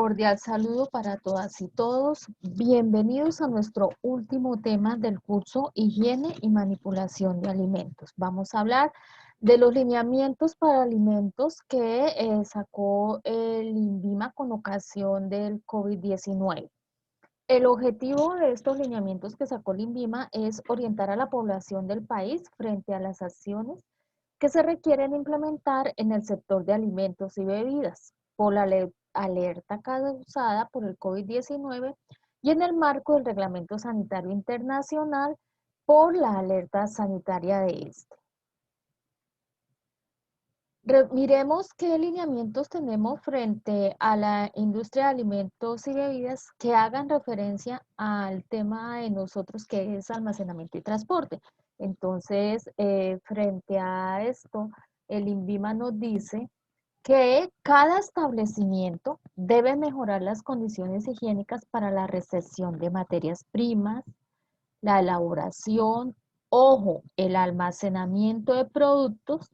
Cordial saludo para todas y todos. Bienvenidos a nuestro último tema del curso Higiene y Manipulación de Alimentos. Vamos a hablar de los lineamientos para alimentos que sacó el INVIMA con ocasión del COVID-19. El objetivo de estos lineamientos que sacó el INVIMA es orientar a la población del país frente a las acciones que se requieren implementar en el sector de alimentos y bebidas por la alerta causada por el COVID-19 y en el marco del Reglamento Sanitario Internacional por la alerta sanitaria de este. Miremos qué lineamientos tenemos frente a la industria de alimentos y bebidas que hagan referencia al tema de nosotros que es almacenamiento y transporte. Entonces, frente a esto, el INVIMA nos dice que cada establecimiento debe mejorar las condiciones higiénicas para la recepción de materias primas, la elaboración, ojo, el almacenamiento de productos,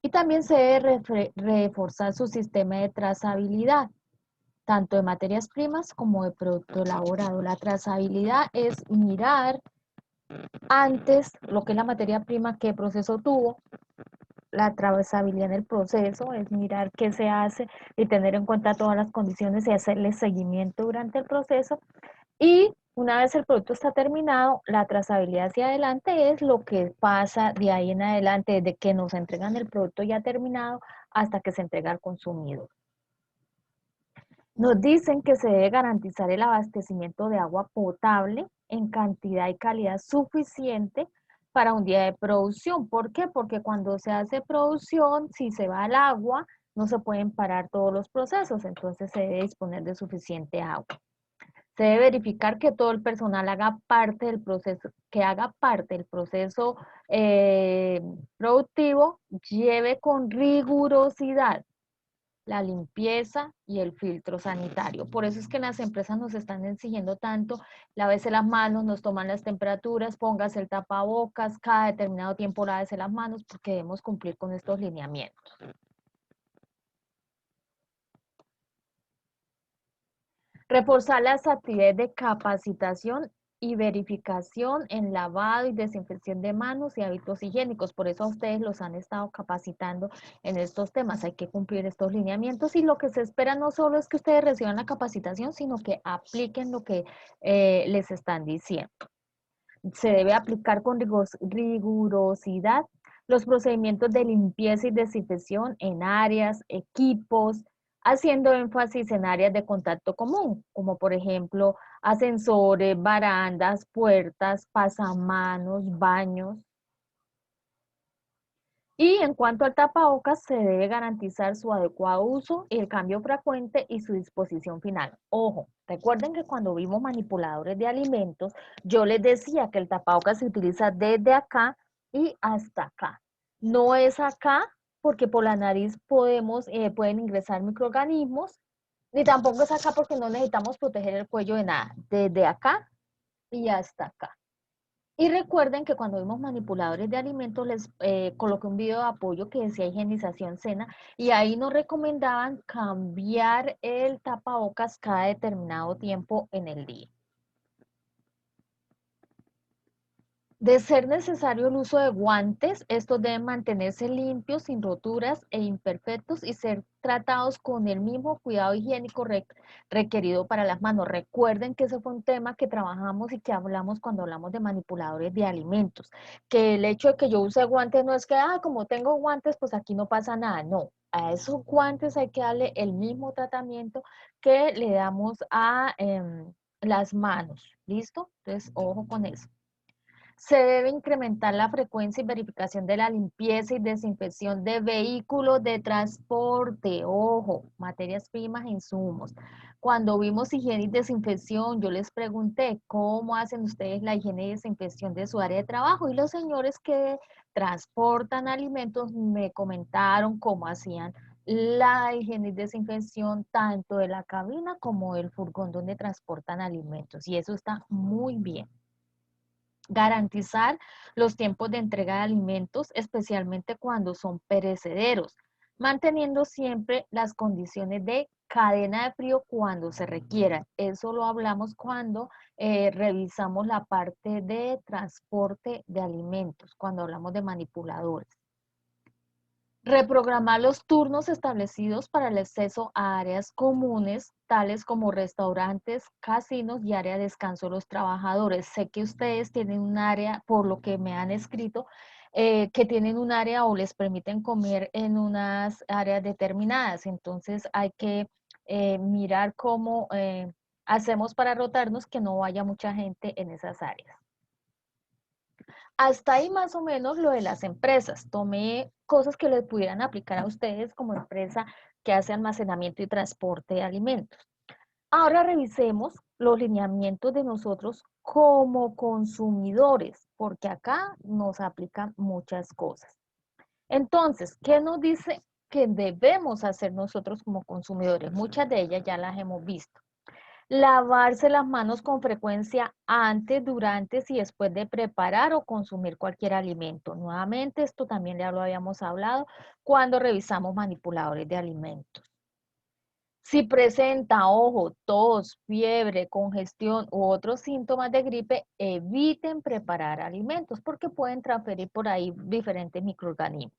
y también se debe reforzar su sistema de trazabilidad, tanto de materias primas como de producto elaborado. La trazabilidad es mirar antes lo que es la materia prima, qué proceso tuvo. La trazabilidad en el proceso es mirar qué se hace y tener en cuenta todas las condiciones y hacerle seguimiento durante el proceso. Y una vez el producto está terminado, la trazabilidad hacia adelante es lo que pasa de ahí en adelante, desde que nos entregan el producto ya terminado hasta que se entrega al consumidor. Nos dicen que se debe garantizar el abastecimiento de agua potable en cantidad y calidad suficiente para un día de producción. ¿Por qué? Porque cuando se hace producción, si se va el agua, no se pueden parar todos los procesos, entonces se debe disponer de suficiente agua. Se debe verificar que todo el personal haga parte del proceso, productivo, lleve con rigurosidad la limpieza y el filtro sanitario. Por eso es que las empresas nos están exigiendo tanto, lávese las manos, nos toman las temperaturas, póngase el tapabocas, cada determinado tiempo lávese las manos, porque debemos cumplir con estos lineamientos. Reforzar las actividades de capacitación y verificación en lavado y desinfección de manos y hábitos higiénicos. Por eso a ustedes los han estado capacitando en estos temas. Hay que cumplir estos lineamientos y lo que se espera no solo es que ustedes reciban la capacitación, sino que apliquen lo que les están diciendo. Se debe aplicar con rigurosidad los procedimientos de limpieza y desinfección en áreas, equipos, haciendo énfasis en áreas de contacto común, como por ejemplo ascensores, barandas, puertas, pasamanos, baños. Y en cuanto al tapabocas, se debe garantizar su adecuado uso, el cambio frecuente y su disposición final. Ojo, recuerden que cuando vimos manipuladores de alimentos, yo les decía que el tapabocas se utiliza desde acá y hasta acá. No es acá porque por la nariz pueden ingresar microorganismos, ni tampoco es acá porque no necesitamos proteger el cuello de nada. Desde acá y hasta acá. Y recuerden que cuando vimos manipuladores de alimentos les coloqué un video de apoyo que decía higienización cena y ahí nos recomendaban cambiar el tapabocas cada determinado tiempo en el día. De ser necesario el uso de guantes, estos deben mantenerse limpios, sin roturas e imperfectos y ser tratados con el mismo cuidado higiénico requerido para las manos. Recuerden que ese fue un tema que trabajamos y que hablamos cuando hablamos de manipuladores de alimentos, que el hecho de que yo use guantes no es que, como tengo guantes, pues aquí no pasa nada. No, a esos guantes hay que darle el mismo tratamiento que le damos a las manos. ¿Listo? Entonces, ojo con eso. Se debe incrementar la frecuencia y verificación de la limpieza y desinfección de vehículos de transporte. Ojo, materias primas e insumos. Cuando vimos higiene y desinfección, yo les pregunté, ¿cómo hacen ustedes la higiene y desinfección de su área de trabajo? Y los señores que transportan alimentos me comentaron cómo hacían la higiene y desinfección tanto de la cabina como del furgón donde transportan alimentos. Y eso está muy bien. Garantizar los tiempos de entrega de alimentos, especialmente cuando son perecederos. manteniendo siempre las condiciones de cadena de frío cuando se requiera. Eso lo hablamos cuando revisamos la parte de transporte de alimentos, cuando hablamos de manipuladores. Reprogramar los turnos establecidos para el acceso a áreas comunes, tales como restaurantes, casinos y área de descanso de los trabajadores. Sé que ustedes tienen un área, por lo que me han escrito, que tienen un área o les permiten comer en unas áreas determinadas. Entonces hay que mirar cómo hacemos para rotarnos que no vaya mucha gente en esas áreas. Hasta ahí más o menos lo de las empresas. Tomé cosas que les pudieran aplicar a ustedes como empresa que hace almacenamiento y transporte de alimentos. Ahora revisemos los lineamientos de nosotros como consumidores, porque acá nos aplican muchas cosas. Entonces, ¿qué nos dice que debemos hacer nosotros como consumidores? Muchas de ellas ya las hemos visto. Lavarse las manos con frecuencia antes, durante y después de preparar o consumir cualquier alimento. Nuevamente, esto también ya lo habíamos hablado cuando revisamos manipuladores de alimentos. Si presenta, ojo, tos, fiebre, congestión u otros síntomas de gripe, eviten preparar alimentos porque pueden transferir por ahí diferentes microorganismos.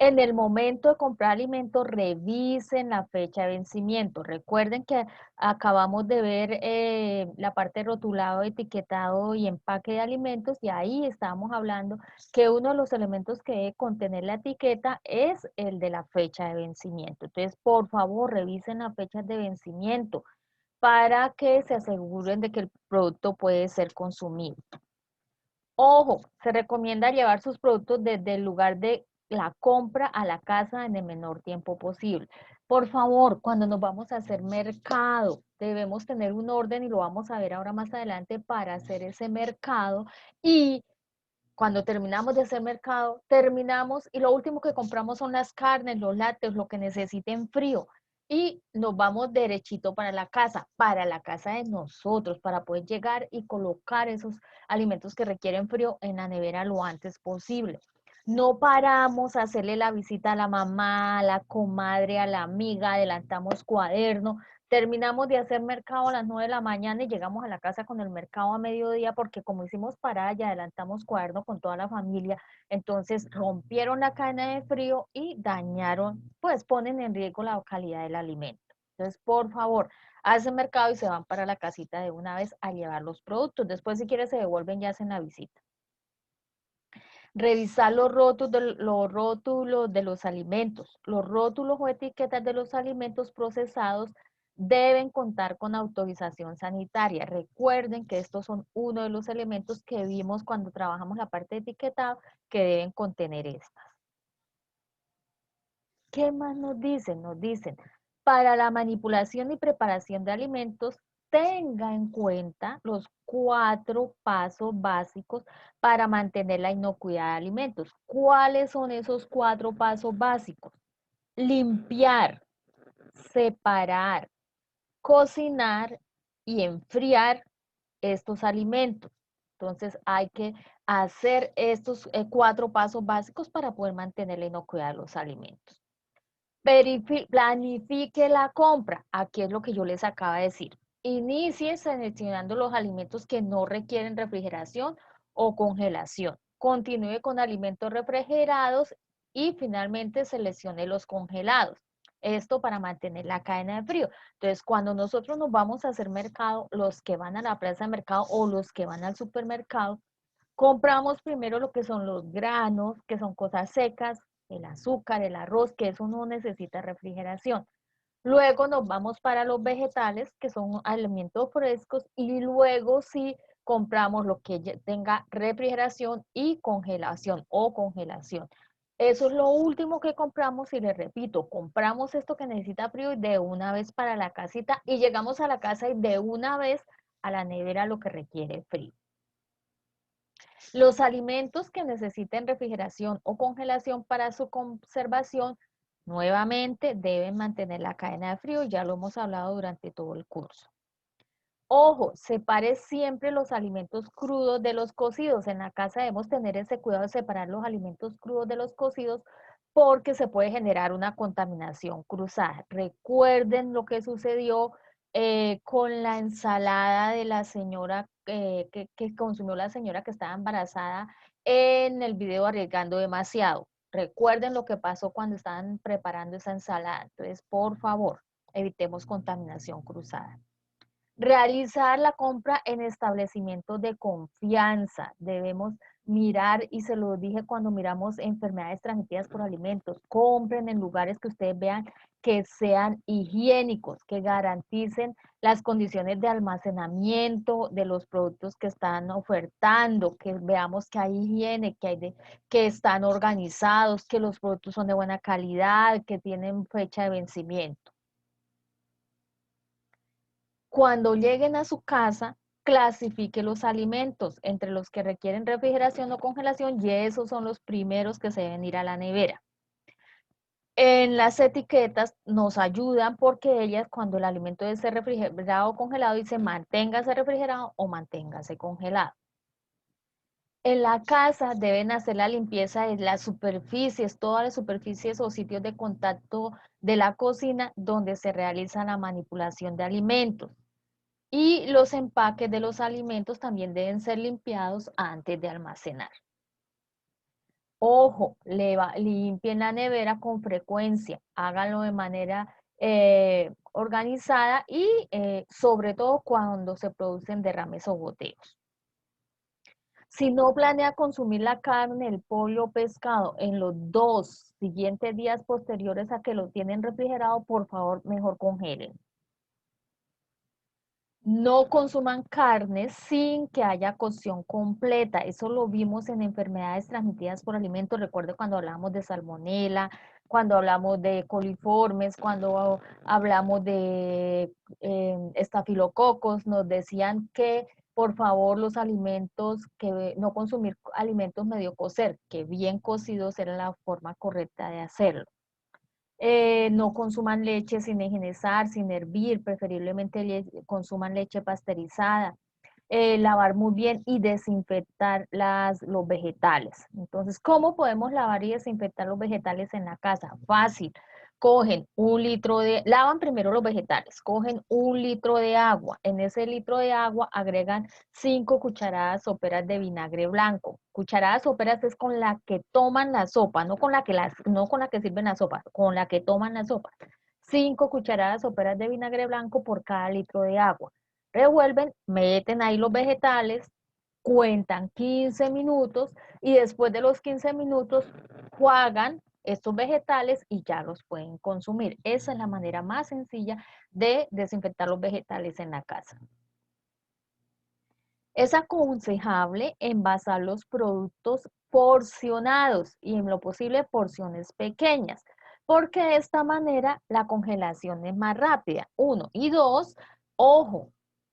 En el momento de comprar alimentos, revisen la fecha de vencimiento. Recuerden que acabamos de ver la parte de rotulado, etiquetado y empaque de alimentos y ahí estábamos hablando que uno de los elementos que debe contener la etiqueta es el de la fecha de vencimiento. Entonces, por favor, revisen las fechas de vencimiento para que se aseguren de que el producto puede ser consumido. Ojo, se recomienda llevar sus productos desde el lugar de la compra a la casa en el menor tiempo posible. Por favor, cuando nos vamos a hacer mercado, debemos tener un orden y lo vamos a ver ahora más adelante para hacer ese mercado. Y cuando terminamos de hacer mercado, terminamos y lo último que compramos son las carnes, los lácteos, lo que necesiten frío. Y nos vamos derechito para la casa de nosotros, para poder llegar y colocar esos alimentos que requieren frío en la nevera lo antes posible. No paramos a hacerle la visita a la mamá, a la comadre, a la amiga, adelantamos cuaderno, terminamos de hacer mercado a las 9 de la mañana y llegamos a la casa con el mercado a mediodía porque como hicimos parada y adelantamos cuaderno con toda la familia, entonces rompieron la cadena de frío y dañaron, pues ponen en riesgo la calidad del alimento. Entonces, por favor, hacen mercado y se van para la casita de una vez a llevar los productos. Después, si quieren, se devuelven y hacen la visita. Revisar los rótulos de los alimentos. Los rótulos o etiquetas de los alimentos procesados deben contar con autorización sanitaria. Recuerden que estos son uno de los elementos que vimos cuando trabajamos la parte de etiquetado que deben contener estas. ¿Qué más nos dicen? Nos dicen, para la manipulación y preparación de alimentos, tenga en cuenta los 4 pasos básicos para mantener la inocuidad de alimentos. ¿Cuáles son esos 4 pasos básicos? Limpiar, separar, cocinar y enfriar estos alimentos. Entonces hay que hacer estos 4 pasos básicos para poder mantener la inocuidad de los alimentos. Planifique la compra. Aquí es lo que yo les acabo de decir. Inicie seleccionando los alimentos que no requieren refrigeración o congelación. Continúe con alimentos refrigerados y finalmente seleccione los congelados. Esto para mantener la cadena de frío. Entonces, cuando nosotros nos vamos a hacer mercado, los que van a la plaza de mercado o los que van al supermercado, compramos primero lo que son los granos, que son cosas secas, el azúcar, el arroz, que eso no necesita refrigeración. Luego nos vamos para los vegetales, que son alimentos frescos, y luego sí compramos lo que tenga refrigeración y congelación o congelación. Eso es lo último que compramos y les repito, compramos esto que necesita frío y de una vez para la casita y llegamos a la casa y de una vez a la nevera lo que requiere frío. Los alimentos que necesiten refrigeración o congelación para su conservación, nuevamente deben mantener la cadena de frío, ya lo hemos hablado durante todo el curso. Ojo, separe siempre los alimentos crudos de los cocidos. En la casa debemos tener ese cuidado de separar los alimentos crudos de los cocidos porque se puede generar una contaminación cruzada. Recuerden lo que sucedió con la ensalada de la señora que consumió la señora que estaba embarazada en el video Arriesgando Demasiado. Recuerden lo que pasó cuando estaban preparando esa ensalada. Entonces, por favor, evitemos contaminación cruzada. Realizar la compra en establecimientos de confianza. Debemos mirar, y se lo dije cuando miramos enfermedades transmitidas por alimentos, compren en lugares que ustedes vean que sean higiénicos, que garanticen las condiciones de almacenamiento de los productos que están ofertando, que veamos que hay higiene, que están organizados, que los productos son de buena calidad, que tienen fecha de vencimiento. Cuando lleguen a su casa, clasifique los alimentos entre los que requieren refrigeración o congelación y esos son los primeros que se deben ir a la nevera. En las etiquetas nos ayudan porque ellas, cuando el alimento debe ser refrigerado o congelado, dice manténgase refrigerado o manténgase congelado. En la casa deben hacer la limpieza de las superficies, todas las superficies o sitios de contacto de la cocina donde se realiza la manipulación de alimentos. Y los empaques de los alimentos también deben ser limpiados antes de almacenar. Ojo, limpien la nevera con frecuencia, háganlo de manera organizada y sobre todo cuando se producen derrames o goteos. Si no planea consumir la carne, el pollo o pescado en los 2 siguientes días posteriores a que lo tienen refrigerado, por favor, mejor congelen. No consuman carne sin que haya cocción completa. Eso lo vimos en enfermedades transmitidas por alimentos. Recuerde cuando hablamos de salmonela, cuando hablamos de coliformes, cuando hablamos de estafilococos, nos decían que por favor los alimentos, que no consumir alimentos medio cocer, que bien cocidos era la forma correcta de hacerlo. No consuman leche sin higienizar, sin hervir, preferiblemente consuman leche pasteurizada. Lavar muy bien y desinfectar los vegetales. Entonces, ¿cómo podemos lavar y desinfectar los vegetales en la casa? Fácil. Cogen lavan primero los vegetales, cogen 1 litro de agua. En ese litro de agua agregan 5 cucharadas soperas de vinagre blanco. Cucharadas soperas es con la que toman la sopa, no con la que sirven la sopa, con la que toman la sopa. 5 cucharadas soperas de vinagre blanco por cada litro de agua. Revuelven, meten ahí los vegetales, cuentan 15 minutos y después de los 15 minutos juegan estos vegetales y ya los pueden consumir. Esa es la manera más sencilla de desinfectar los vegetales en la casa. Es aconsejable envasar los productos porcionados y en lo posible porciones pequeñas, porque de esta manera la congelación es más rápida. 1 y 2, ojo,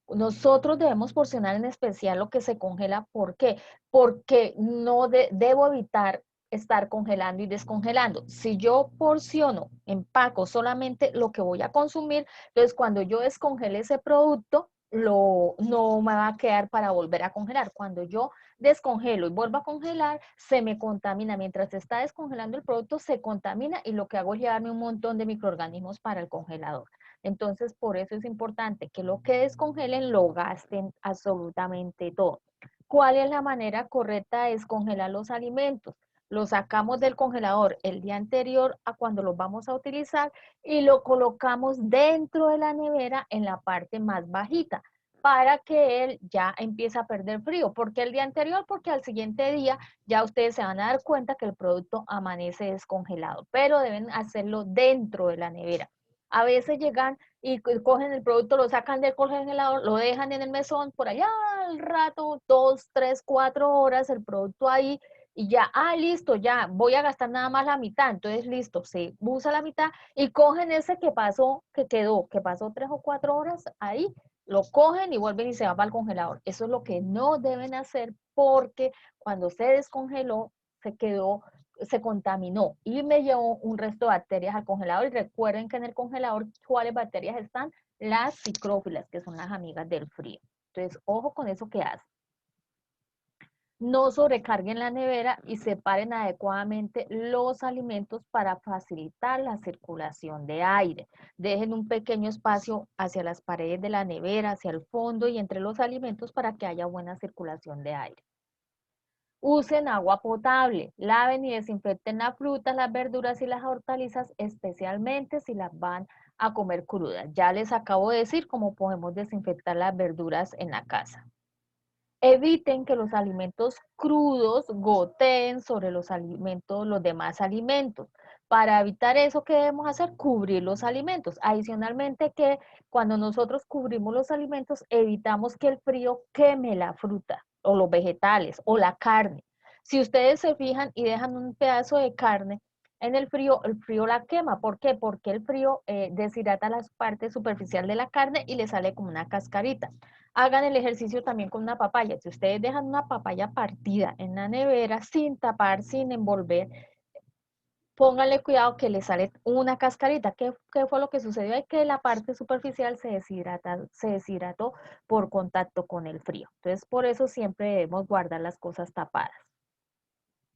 nosotros debemos porcionar en especial lo que se congela. ¿Por qué? Porque no debo evitar estar congelando y descongelando. Si yo porciono, empaco solamente lo que voy a consumir, entonces cuando yo descongele ese producto, no me va a quedar para volver a congelar. Cuando yo descongelo y vuelvo a congelar, se me contamina. Mientras se está descongelando el producto, se contamina y lo que hago es llevarme un montón de microorganismos para el congelador. Entonces, por eso es importante que lo que descongelen lo gasten absolutamente todo. ¿Cuál es la manera correcta de descongelar los alimentos? Lo sacamos del congelador el día anterior a cuando los vamos a utilizar y lo colocamos dentro de la nevera en la parte más bajita para que él ya empiece a perder frío. ¿Por qué el día anterior? Porque al siguiente día ya ustedes se van a dar cuenta que el producto amanece descongelado, pero deben hacerlo dentro de la nevera. A veces llegan y cogen el producto, lo sacan del congelador, lo dejan en el mesón, por allá al rato, 2, 3, 4 horas, el producto ahí, y ya, listo, ya, voy a gastar nada más la mitad, entonces listo, se usa la mitad y cogen ese que pasó, que pasó 3 o 4 horas ahí, lo cogen y vuelven y se va para el congelador. Eso es lo que no deben hacer porque cuando se descongeló, se contaminó y me llevó un resto de bacterias al congelador. Y recuerden que en el congelador, ¿cuáles bacterias están? Las cicrófilas, que son las amigas del frío. Entonces, ojo con eso que hace. No sobrecarguen la nevera y separen adecuadamente los alimentos para facilitar la circulación de aire. Dejen un pequeño espacio hacia las paredes de la nevera, hacia el fondo y entre los alimentos para que haya buena circulación de aire. Usen agua potable, laven y desinfecten la fruta, las verduras y las hortalizas, especialmente si las van a comer crudas. Ya les acabo de decir cómo podemos desinfectar las verduras en la casa. Eviten que los alimentos crudos goteen sobre los alimentos, los demás alimentos. Para evitar eso, ¿qué debemos hacer? Cubrir los alimentos. Adicionalmente, que cuando nosotros cubrimos los alimentos, evitamos que el frío queme la fruta o los vegetales o la carne. Si ustedes se fijan y dejan un pedazo de carne en el frío la quema. ¿Por qué? Porque el frío deshidrata la parte superficial de la carne y le sale como una cascarita. Hagan el ejercicio también con una papaya. Si ustedes dejan una papaya partida en la nevera sin tapar, sin envolver, pónganle cuidado que le sale una cascarita. ¿Qué fue lo que sucedió? Es que la parte superficial se deshidrató por contacto con el frío. Entonces, por eso siempre debemos guardar las cosas tapadas.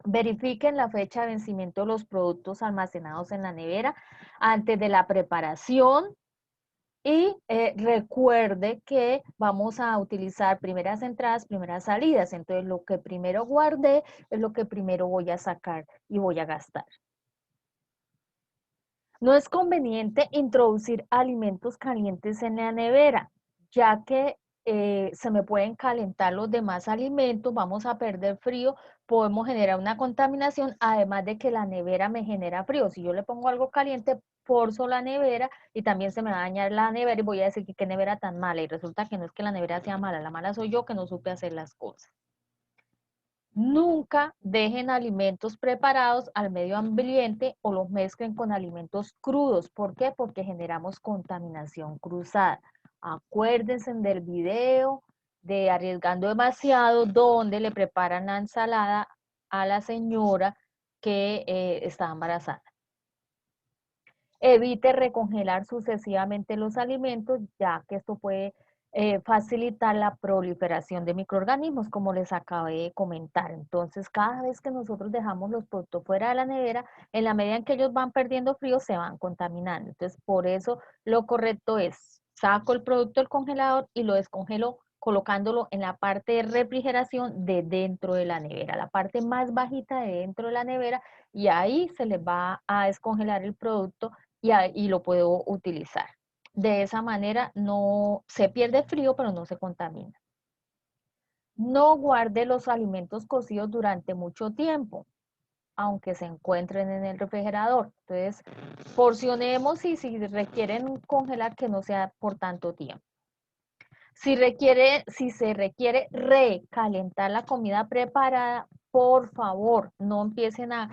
Verifiquen la fecha de vencimiento de los productos almacenados en la nevera antes de la preparación. Y recuerde que vamos a utilizar primeras entradas, primeras salidas. Entonces, lo que primero guardé es lo que primero voy a sacar y voy a gastar. No es conveniente introducir alimentos calientes en la nevera, ya que se me pueden calentar los demás alimentos, vamos a perder frío, podemos generar una contaminación, además de que la nevera me genera frío. Si yo le pongo algo caliente, forzo la nevera y también se me va a dañar la nevera y voy a decir que qué nevera tan mala. Y resulta que no es que la nevera sea mala, la mala soy yo que no supe hacer las cosas. Nunca dejen alimentos preparados al medio ambiente o los mezclen con alimentos crudos. ¿Por qué? Porque generamos contaminación cruzada. Acuérdense del video de Arriesgando Demasiado, donde le preparan la ensalada a la señora que está embarazada. Evite recongelar sucesivamente los alimentos, ya que esto puede facilitar la proliferación de microorganismos, como les acabé de comentar. Entonces, cada vez que nosotros dejamos los productos fuera de la nevera, en la medida en que ellos van perdiendo frío, se van contaminando. Entonces, por eso lo correcto es, saco el producto del congelador y lo descongelo colocándolo en la parte de refrigeración de dentro de la nevera, la parte más bajita de dentro de la nevera, y ahí se les va a descongelar el producto y lo puedo utilizar. De esa manera no se pierde frío, pero no se contamina. No guarde los alimentos cocidos durante mucho tiempo, aunque se encuentren en el refrigerador. Entonces, porcionemos y si requieren congelar, que no sea por tanto tiempo. Si se requiere recalentar la comida preparada, por favor, no empiecen a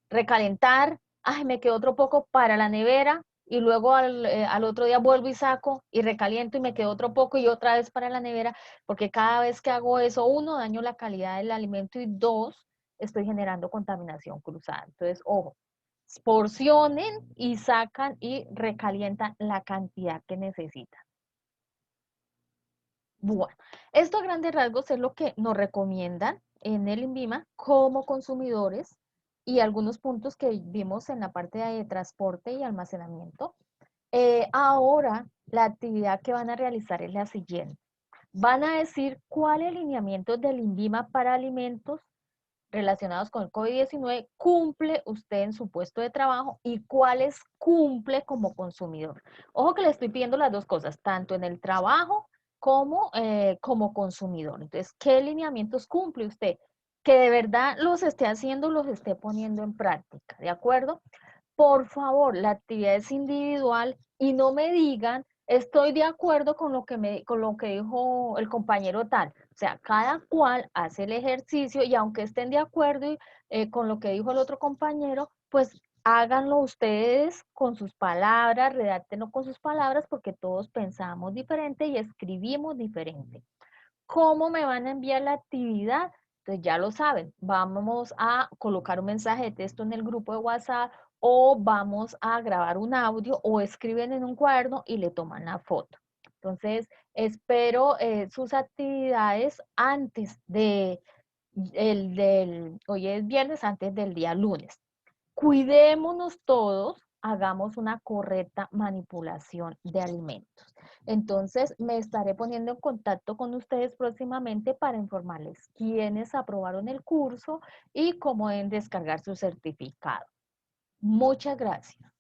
recalentar, ay, me quedó otro poco para la nevera y luego al otro día vuelvo y saco y recaliento y me quedó otro poco y otra vez para la nevera, porque cada vez que hago eso, uno, daño la calidad del alimento y dos, estoy generando contaminación cruzada. Entonces, ojo, porcionen y sacan y recalientan la cantidad que necesitan. Bueno, esto a grandes rasgos es lo que nos recomiendan en el INVIMA como consumidores y algunos puntos que vimos en la parte de transporte y almacenamiento. Ahora, la actividad que van a realizar es la siguiente. Van a decir cuáles lineamientos del INVIMA para alimentos relacionados con el COVID-19 cumple usted en su puesto de trabajo y cuáles cumple como consumidor. Ojo que le estoy pidiendo las dos cosas, tanto en el trabajo como consumidor. Entonces, ¿qué lineamientos cumple usted? Que de verdad los esté haciendo, los esté poniendo en práctica, ¿de acuerdo? Por favor, la actividad es individual y no me digan, estoy de acuerdo con lo que dijo el compañero tal. O sea, cada cual hace el ejercicio y aunque estén de acuerdo con lo que dijo el otro compañero, pues háganlo ustedes con sus palabras, redáctenlo con sus palabras porque todos pensamos diferente y escribimos diferente. ¿Cómo me van a enviar la actividad? Entonces ya lo saben, vamos a colocar un mensaje de texto en el grupo de WhatsApp o vamos a grabar un audio o escriben en un cuaderno y le toman la foto. Entonces, espero sus actividades antes hoy es viernes antes del día lunes. Cuidémonos todos, hagamos una correcta manipulación de alimentos. Entonces, me estaré poniendo en contacto con ustedes próximamente para informarles quiénes aprobaron el curso y cómo deben descargar su certificado. Muchas gracias.